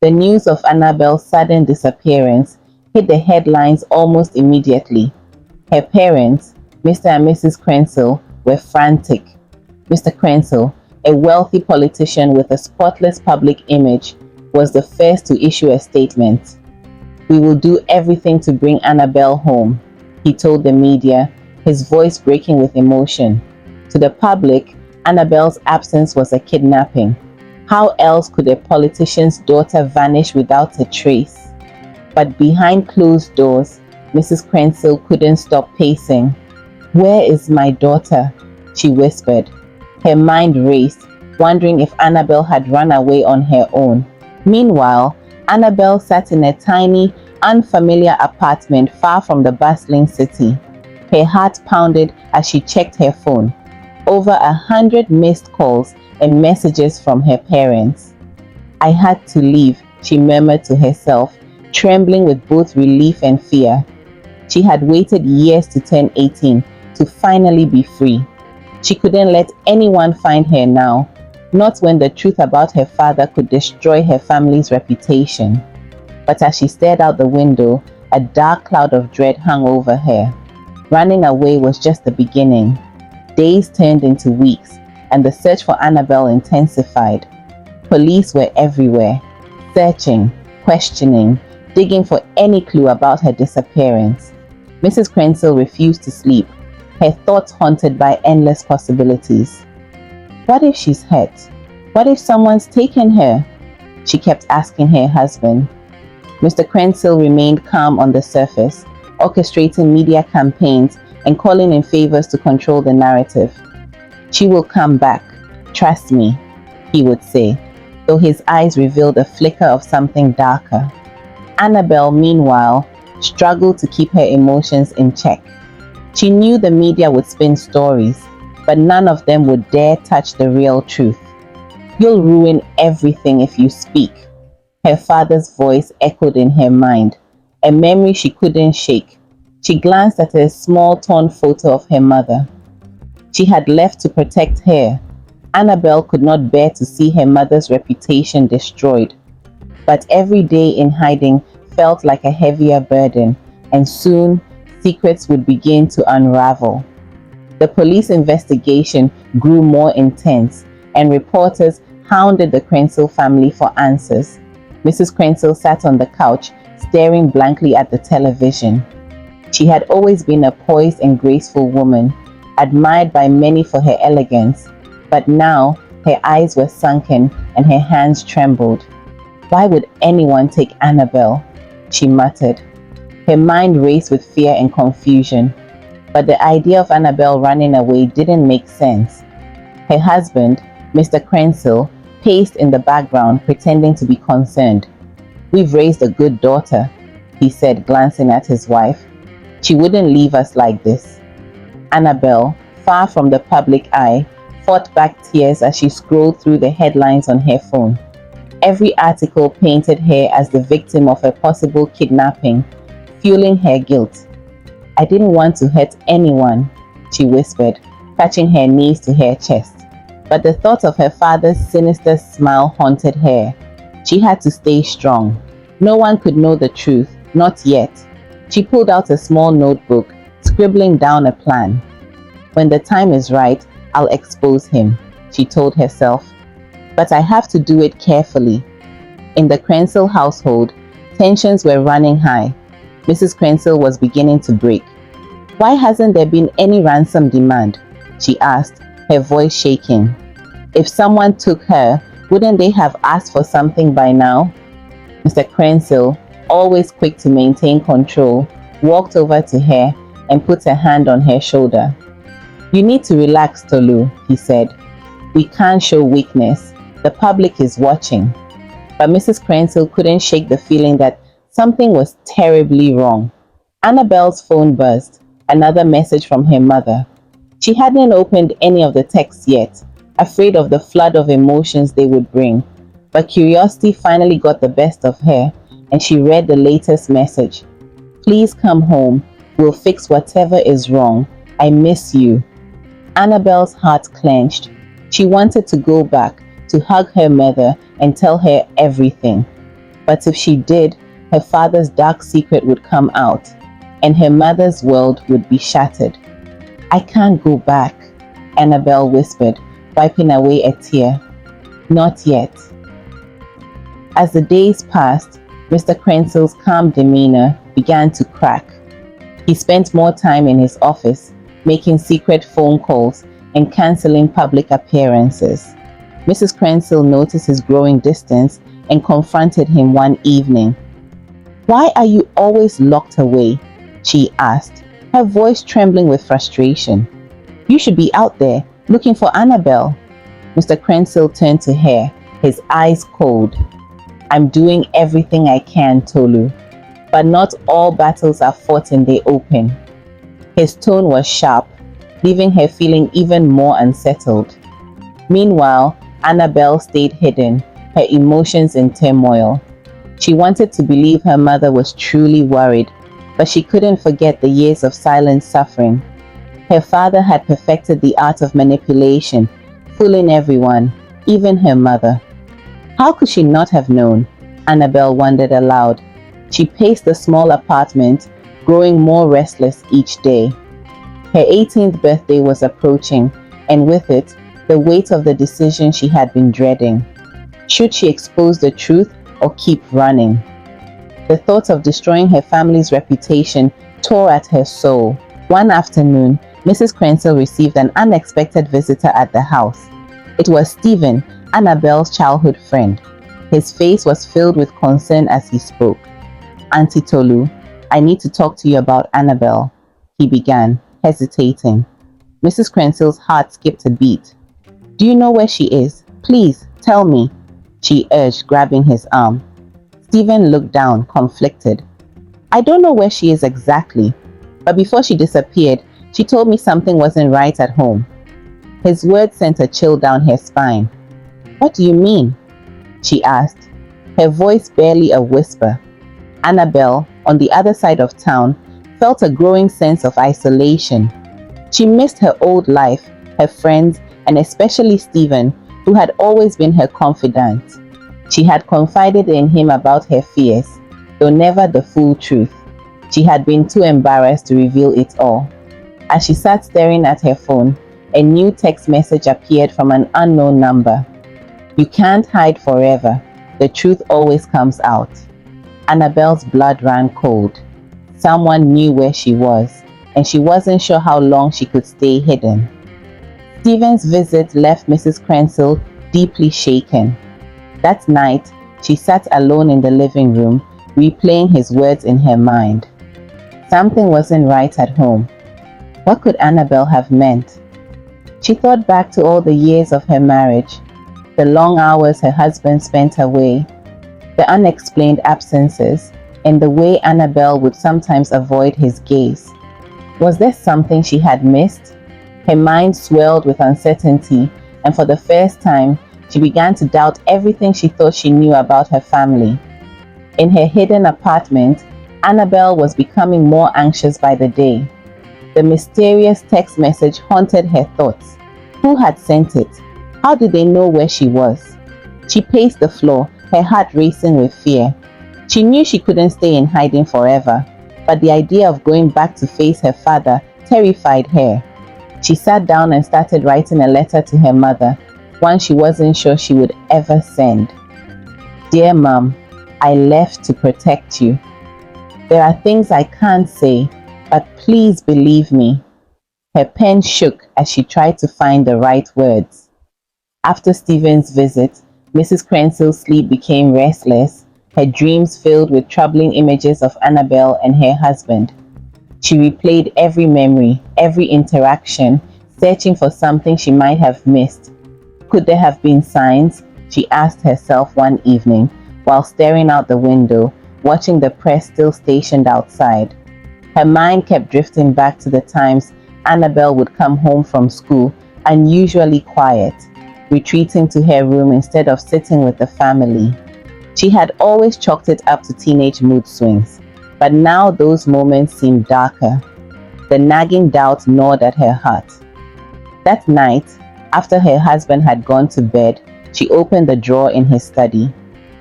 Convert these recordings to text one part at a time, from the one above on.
The news of Annabelle's sudden disappearance hit the headlines almost immediately. Her parents, Mr. and Mrs. Crenshaw, were frantic. Mr. Crenshaw, a wealthy politician with a spotless public image, was the first to issue a statement. "We will do everything to bring Annabelle home," he told the media, his voice breaking with emotion. To the public, Annabelle's absence was a kidnapping. How else could a politician's daughter vanish without a trace? But behind closed doors, Mrs. Crenshaw couldn't stop pacing. "Where is my daughter?" she whispered. Her mind raced, wondering if Annabelle had run away on her own. Meanwhile, Annabelle sat in a tiny, unfamiliar apartment far from the bustling city. Her heart pounded as she checked her phone. Over 100 missed calls and messages from her parents. "I had to leave," she murmured to herself, trembling with both relief and fear. She had waited years to turn 18 to finally be free. She couldn't let anyone find her now, not when the truth about her father could destroy her family's reputation. But as she stared out the window, a dark cloud of dread hung over her. Running away was just the beginning. Days turned into weeks, and the search for Annabelle intensified. Police were everywhere, searching, questioning, digging for any clue about her disappearance. Mrs. Crenshaw refused to sleep, her thoughts haunted by endless possibilities. What if she's hurt? What if someone's taken her? She kept asking her husband. Mr. Crenshaw remained calm on the surface, orchestrating media campaigns and calling in favors to control the narrative. "She will come back, trust me," he would say, though his eyes revealed a flicker of something darker. Annabelle, meanwhile, struggled to keep her emotions in check. She knew the media would spin stories, but none of them would dare touch the real truth. "You'll ruin everything if you speak," her father's voice echoed in her mind, a memory she couldn't shake. She glanced at a small torn photo of her mother. She had left to protect her. Annabelle could not bear to see her mother's reputation destroyed. But every day in hiding felt like a heavier burden, and soon secrets would begin to unravel. The police investigation grew more intense, and reporters hounded the Crenshaw family for answers. Mrs. Crenshaw sat on the couch, staring blankly at the television. She had always been a poised and graceful woman, admired by many for her elegance, but now her eyes were sunken and her hands trembled. "Why would anyone take Annabelle?" she muttered. Her mind raced with fear and confusion, but the idea of Annabelle running away didn't make sense. Her husband, Mr. Crenshaw, paced in the background, pretending to be concerned. "We've raised a good daughter," he said, glancing at his wife. "She wouldn't leave us like this." Annabelle, far from the public eye, fought back tears as she scrolled through the headlines on her phone. Every article painted her as the victim of a possible kidnapping, fueling her guilt. "I didn't want to hurt anyone," she whispered, touching her knees to her chest. But the thought of her father's sinister smile haunted her. She had to stay strong. No one could know the truth, not yet. She pulled out a small notebook, scribbling down a plan. "When the time is right, I'll expose him," she told herself. "But I have to do it carefully." In the Crenshaw household, tensions were running high. Mrs. Crenshaw was beginning to break. "Why hasn't there been any ransom demand?" she asked, her voice shaking. "If someone took her, wouldn't they have asked for something by now?" Mr. Crenshaw, always quick to maintain control, walked over to her and put a hand on her shoulder. "You need to relax, Tolu," he said. "We can't show weakness. The public is watching." But Mrs. Crenshaw couldn't shake the feeling that something was terribly wrong. Annabelle's phone buzzed, another message from her mother. She hadn't opened any of the texts yet, afraid of the flood of emotions they would bring. But curiosity finally got the best of her, and she read the latest message. "Please come home. We'll fix whatever is wrong. I miss you." Annabelle's heart clenched. She wanted to go back, to hug her mother and tell her everything. But if she did, her father's dark secret would come out, and her mother's world would be shattered. "I can't go back," Annabelle whispered, wiping away a tear. "Not yet." As the days passed, Mr. Krensel's calm demeanor began to crack. He spent more time in his office, making secret phone calls and canceling public appearances. Mrs. Krensel noticed his growing distance and confronted him one evening. "Why are you always locked away?" she asked, her voice trembling with frustration. "You should be out there, looking for Annabelle." Mr. Krensel turned to her, his eyes cold. "I'm doing everything I can, Tolu, but not all battles are fought in the open." His tone was sharp, leaving her feeling even more unsettled. Meanwhile, Annabelle stayed hidden, her emotions in turmoil. She wanted to believe her mother was truly worried, but she couldn't forget the years of silent suffering. Her father had perfected the art of manipulation, fooling everyone, even her mother. How could she not have known? Annabelle wondered aloud. She paced the small apartment, growing more restless each day. Her 18th birthday was approaching, and with it, the weight of the decision she had been dreading. Should she expose the truth or keep running? The thought of destroying her family's reputation tore at her soul. One afternoon, Mrs. Krensel received an unexpected visitor at the house. It was Stephen, Annabelle's childhood friend. His face was filled with concern as he spoke. "Auntie Tolu, I need to talk to you about Annabelle," he began, hesitating. Mrs. Krensel's heart skipped a beat. "Do you know where she is? Please, tell me," she urged, grabbing his arm. Stephen looked down, conflicted. "I don't know where she is exactly, but before she disappeared, she told me something wasn't right at home." His words sent a chill down her spine. "What do you mean?" she asked, her voice barely a whisper. Annabelle, on the other side of town, felt a growing sense of isolation. She missed her old life, her friends, and especially Stephen, who had always been her confidant. She had confided in him about her fears, though never the full truth. She had been too embarrassed to reveal it all. As she sat staring at her phone, a new text message appeared from an unknown number. "You can't hide forever. The truth always comes out." Annabelle's blood ran cold. Someone knew where she was, and she wasn't sure how long she could stay hidden. Stephen's visit left Mrs. Krensel deeply shaken. That night, she sat alone in the living room, replaying his words in her mind. Something wasn't right at home. What could Annabelle have meant? She thought back to all the years of her marriage, the long hours her husband spent away, the unexplained absences, and the way Annabelle would sometimes avoid his gaze. Was there something she had missed? Her mind swelled with uncertainty, and for the first time, she began to doubt everything she thought she knew about her family. In her hidden apartment, Annabelle was becoming more anxious by the day. The mysterious text message haunted her thoughts. Who had sent it? How did they know where she was? She paced the floor, her heart racing with fear. She knew she couldn't stay in hiding forever, but the idea of going back to face her father terrified her. She sat down and started writing a letter to her mother, one she wasn't sure she would ever send. "Dear Mom, I left to protect you. There are things I can't say, but please believe me." Her pen shook as she tried to find the right words. After Stephen's visit, Mrs. Krensel's sleep became restless, her dreams filled with troubling images of Annabelle and her husband. She replayed every memory, every interaction, searching for something she might have missed. Could there have been signs? She asked herself one evening, while staring out the window, watching the press still stationed outside. Her mind kept drifting back to the times Annabelle would come home from school, unusually quiet, retreating to her room instead of sitting with the family. She had always chalked it up to teenage mood swings, but now those moments seemed darker. The nagging doubt gnawed at her heart. That night, after her husband had gone to bed, she opened the drawer in his study.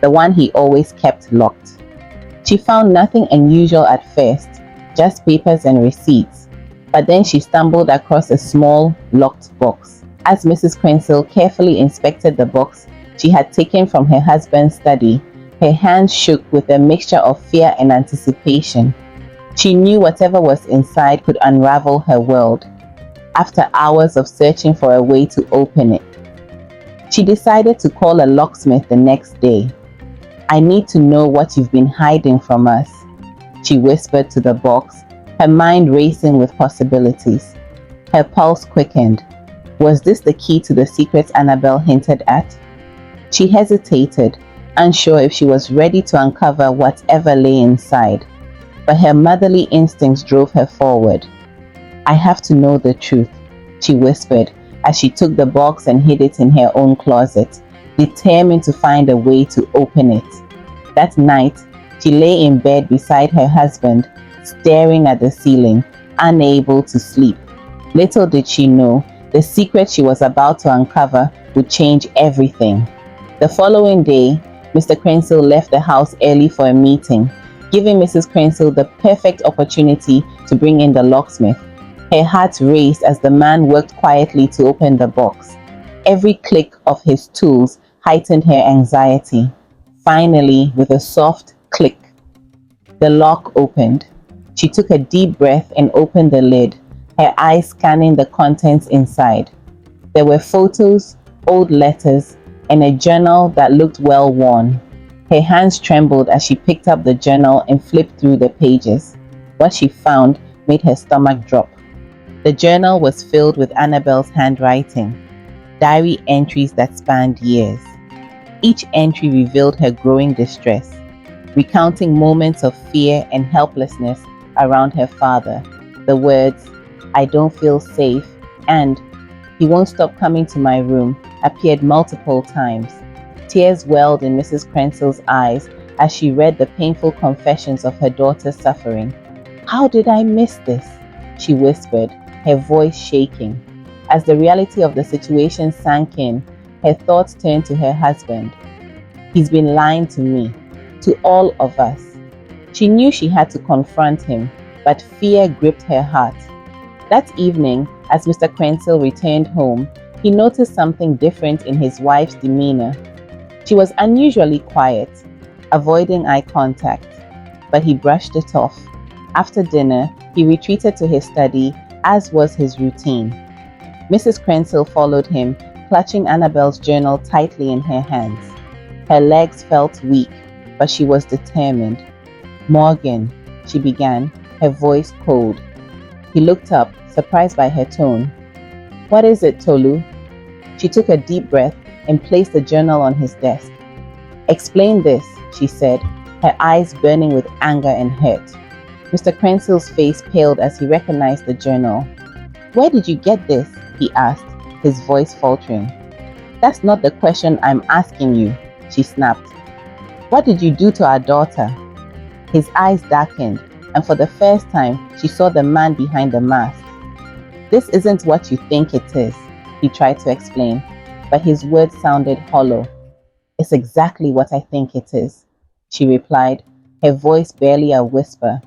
the one he always kept locked. She found nothing unusual at first, just papers and receipts, but then she stumbled across a small, locked box. As Mrs. Crenshaw carefully inspected the box she had taken from her husband's study, her hands shook with a mixture of fear and anticipation. She knew whatever was inside could unravel her world. After hours of searching for a way to open it, she decided to call a locksmith the next day. "I need to know what you've been hiding from us," she whispered to the box, her mind racing with possibilities. Her pulse quickened. Was this the key to the secret Annabelle hinted at? She hesitated, unsure if she was ready to uncover whatever lay inside, but her motherly instincts drove her forward. "I have to know the truth," she whispered as she took the box and hid it in her own closet, determined to find a way to open it. That night, she lay in bed beside her husband, staring at the ceiling, unable to sleep. Little did she know, the secret she was about to uncover would change everything. The following day, Mr. Crenshaw left the house early for a meeting, giving Mrs. Crenshaw the perfect opportunity to bring in the locksmith. Her heart raced as the man worked quietly to open the box. Every click of his tools heightened her anxiety. Finally, with a soft click, the lock opened. She took a deep breath and opened the lid, her eyes scanning the contents inside. There were photos, old letters, and a journal that looked well worn. Her hands trembled as she picked up the journal and flipped through the pages. What she found made her stomach drop. The journal was filled with Annabelle's handwriting, diary entries that spanned years. Each entry revealed her growing distress, recounting moments of fear and helplessness around her father. The words, "I don't feel safe," and "He won't stop coming to my room," appeared multiple times. Tears welled in Mrs. Crenshaw's eyes as she read the painful confessions of her daughter's suffering. "How did I miss this?" she whispered, her voice shaking. As the reality of the situation sank in, her thoughts turned to her husband. "He's been lying to me, to all of us." She knew she had to confront him, but fear gripped her heart. That evening, as Mr. Crenshaw returned home, he noticed something different in his wife's demeanor. She was unusually quiet, avoiding eye contact, but he brushed it off. After dinner, he retreated to his study, as was his routine. Mrs. Crenshaw followed him, clutching Annabelle's journal tightly in her hands. Her legs felt weak, but she was determined. "Morgan," she began, her voice cold. He looked up, surprised by her tone. "What is it, Tolu?" She took a deep breath and placed the journal on his desk. "Explain this," she said, her eyes burning with anger and hurt. Mr. Crenshaw's face paled as he recognized the journal. "Where did you get this?" he asked, his voice faltering. "That's not the question I'm asking you," she snapped. "What did you do to our daughter?" His eyes darkened, and for the first time, she saw the man behind the mask. "This isn't what you think it is," he tried to explain, but his words sounded hollow. "It's exactly what I think it is," she replied, her voice barely a whisper.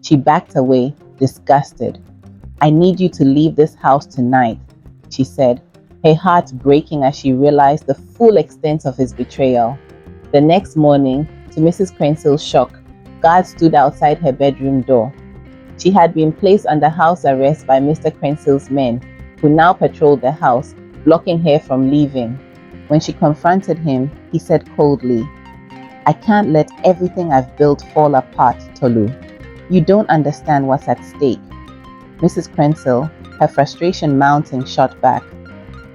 She backed away, disgusted. "I need you to leave this house tonight," she said, her heart breaking as she realized the full extent of his betrayal. The next morning, to Mrs. Crenshaw's shock, guards stood outside her bedroom door. She had been placed under house arrest by Mr. Crenshaw's men, who now patrolled the house, blocking her from leaving. When she confronted him, he said coldly, "I can't let everything I've built fall apart, Tolu. You don't understand what's at stake." Mrs. Crenshaw, her frustration mounting, shot back,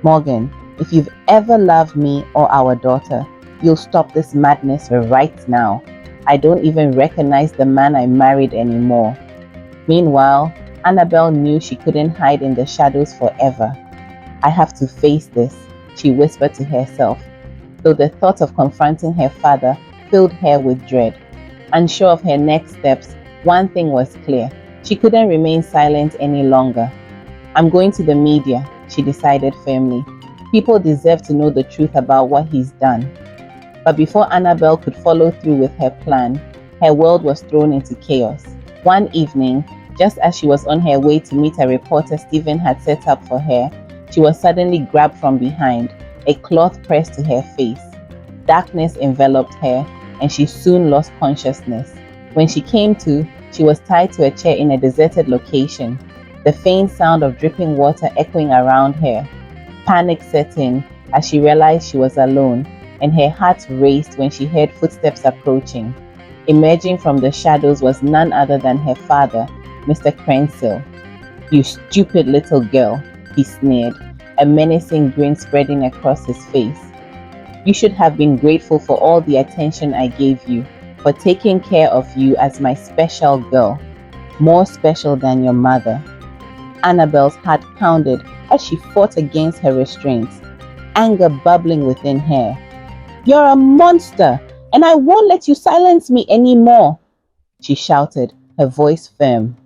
"Morgan, if you've ever loved me or our daughter, you'll stop this madness right now. I don't even recognize the man I married anymore." Meanwhile, Annabelle knew she couldn't hide in the shadows forever. "I have to face this," she whispered to herself, though the thought of confronting her father filled her with dread. Unsure of her next steps, one thing was clear: she couldn't remain silent any longer. "I'm going to the media," she decided firmly. "People deserve to know the truth about what he's done." But before Annabelle could follow through with her plan, her world was thrown into chaos. One evening, just as she was on her way to meet a reporter Stephen had set up for her, she was suddenly grabbed from behind, a cloth pressed to her face. Darkness enveloped her, and she soon lost consciousness. When she came to, she was tied to a chair in a deserted location, the faint sound of dripping water echoing around her. Panic set in as she realized she was alone, and her heart raced when she heard footsteps approaching. Emerging from the shadows was none other than her father, Mr. Crenshaw. "You stupid little girl," he sneered, a menacing grin spreading across his face. "You should have been grateful for all the attention I gave you, for taking care of you as my special girl, more special than your mother." Annabelle's heart pounded as she fought against her restraints, anger bubbling within her. "You're a monster, and I won't let you silence me anymore," she shouted, her voice firm.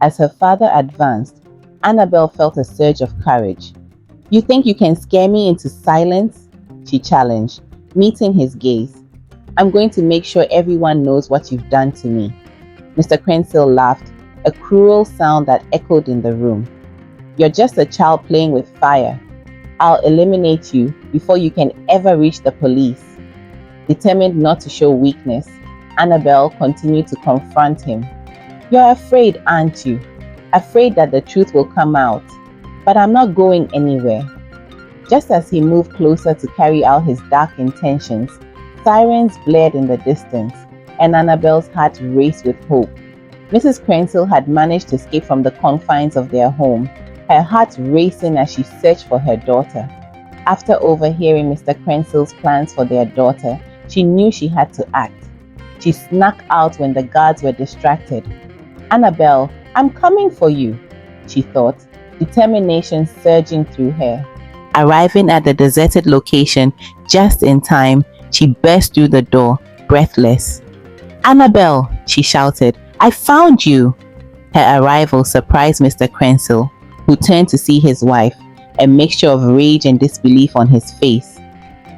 As her father advanced, Annabelle felt a surge of courage. "You think you can scare me into silence?" she challenged, meeting his gaze. "I'm going to make sure everyone knows what you've done to me." Mr. Crenshaw laughed, a cruel sound that echoed in the room. "You're just a child playing with fire. I'll eliminate you before you can ever reach the police." Determined not to show weakness, Annabelle continued to confront him. "You're afraid, aren't you? Afraid that the truth will come out. But I'm not going anywhere." Just as he moved closer to carry out his dark intentions, sirens blared in the distance, and Annabelle's heart raced with hope. Mrs. Crenshaw had managed to escape from the confines of their home, her heart racing as she searched for her daughter. After overhearing Mr. Crenshaw's plans for their daughter, she knew she had to act. She snuck out when the guards were distracted. "Annabelle, I'm coming for you," she thought, determination surging through her. Arriving at the deserted location just in time, she burst through the door, breathless. "Annabelle," she shouted, "I found you!" Her arrival surprised Mr. Crenshaw, who turned to see his wife, a mixture of rage and disbelief on his face.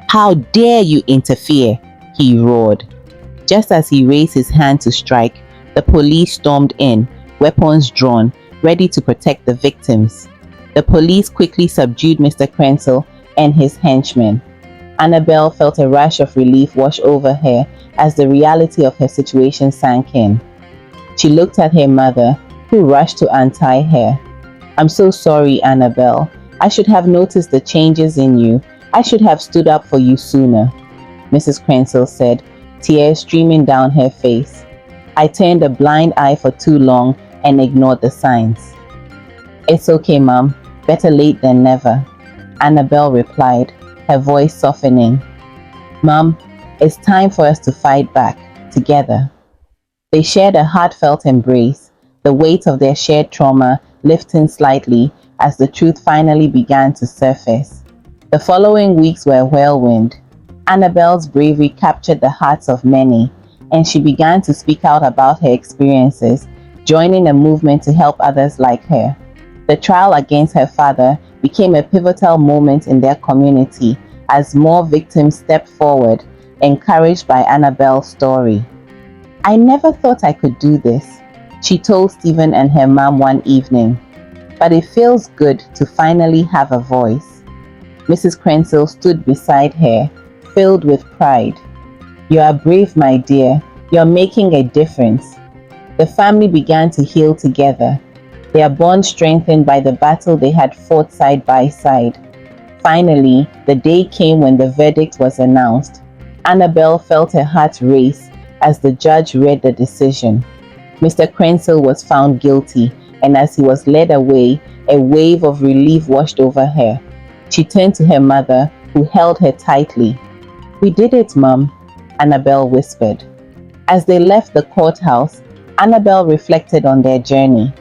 "How dare you interfere?" he roared. Just as he raised his hand to strike, the police stormed in, weapons drawn, ready to protect the victims. The police quickly subdued Mr. Crenshaw and his henchmen. Annabelle felt a rush of relief wash over her as the reality of her situation sank in. She looked at her mother, who rushed to untie her. "I'm so sorry, Annabelle. I should have noticed the changes in you. I should have stood up for you sooner," Mrs. Crenshaw said, tears streaming down her face. "I turned a blind eye for too long and ignored the signs." "It's okay, Mom. Better late than never," Annabelle replied, her voice softening. "Mom, it's time for us to fight back, together." They shared a heartfelt embrace, the weight of their shared trauma lifting slightly as the truth finally began to surface. The following weeks were a whirlwind. Annabelle's bravery captured the hearts of many, and she began to speak out about her experiences, joining a movement to help others like her. The trial against her father became a pivotal moment in their community as more victims stepped forward, encouraged by Annabelle's story. "I never thought I could do this," she told Stephen and her mom one evening, "but it feels good to finally have a voice." Mrs. Crenshaw stood beside her, filled with pride. "You are brave, my dear. You're making a difference." The family began to heal together, their bond strengthened by the battle they had fought side by side. Finally, the day came when the verdict was announced. Annabelle felt her heart race as the judge read the decision. Mr. Crenshaw was found guilty, and as he was led away, a wave of relief washed over her. She turned to her mother, who held her tightly. "We did it, Mom," Annabelle whispered. As they left the courthouse, Annabelle reflected on their journey.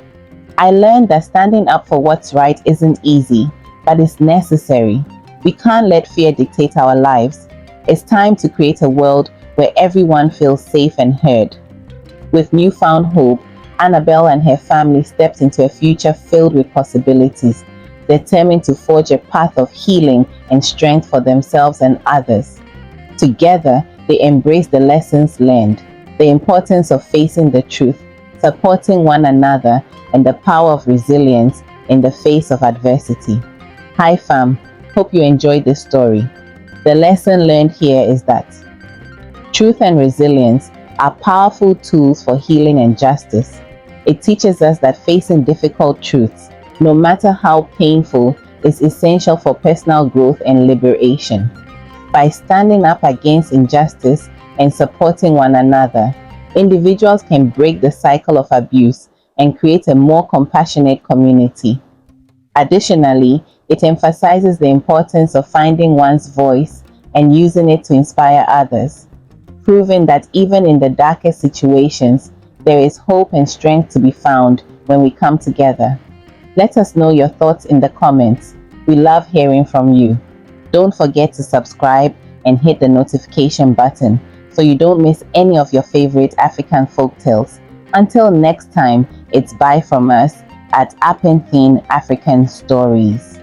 "I learned that standing up for what's right isn't easy, but it's necessary. We can't let fear dictate our lives. It's time to create a world where everyone feels safe and heard." With newfound hope, Annabelle and her family stepped into a future filled with possibilities, determined to forge a path of healing and strength for themselves and others. Together, they embrace the lessons learned, the importance of facing the truth, supporting one another, and the power of resilience in the face of adversity. Hi fam, hope you enjoyed this story. The lesson learned here is that truth and resilience are powerful tools for healing and justice. It teaches us that facing difficult truths, no matter how painful, is essential for personal growth and liberation. By standing up against injustice and supporting one another, individuals can break the cycle of abuse and create a more compassionate community. Additionally, it emphasizes the importance of finding one's voice and using it to inspire others, proving that even in the darkest situations, there is hope and strength to be found when we come together. Let us know your thoughts in the comments. We love hearing from you. Don't forget to subscribe and hit the notification button so you don't miss any of your favorite African folktales. Until next time, it's bye from us at Apentine African Stories.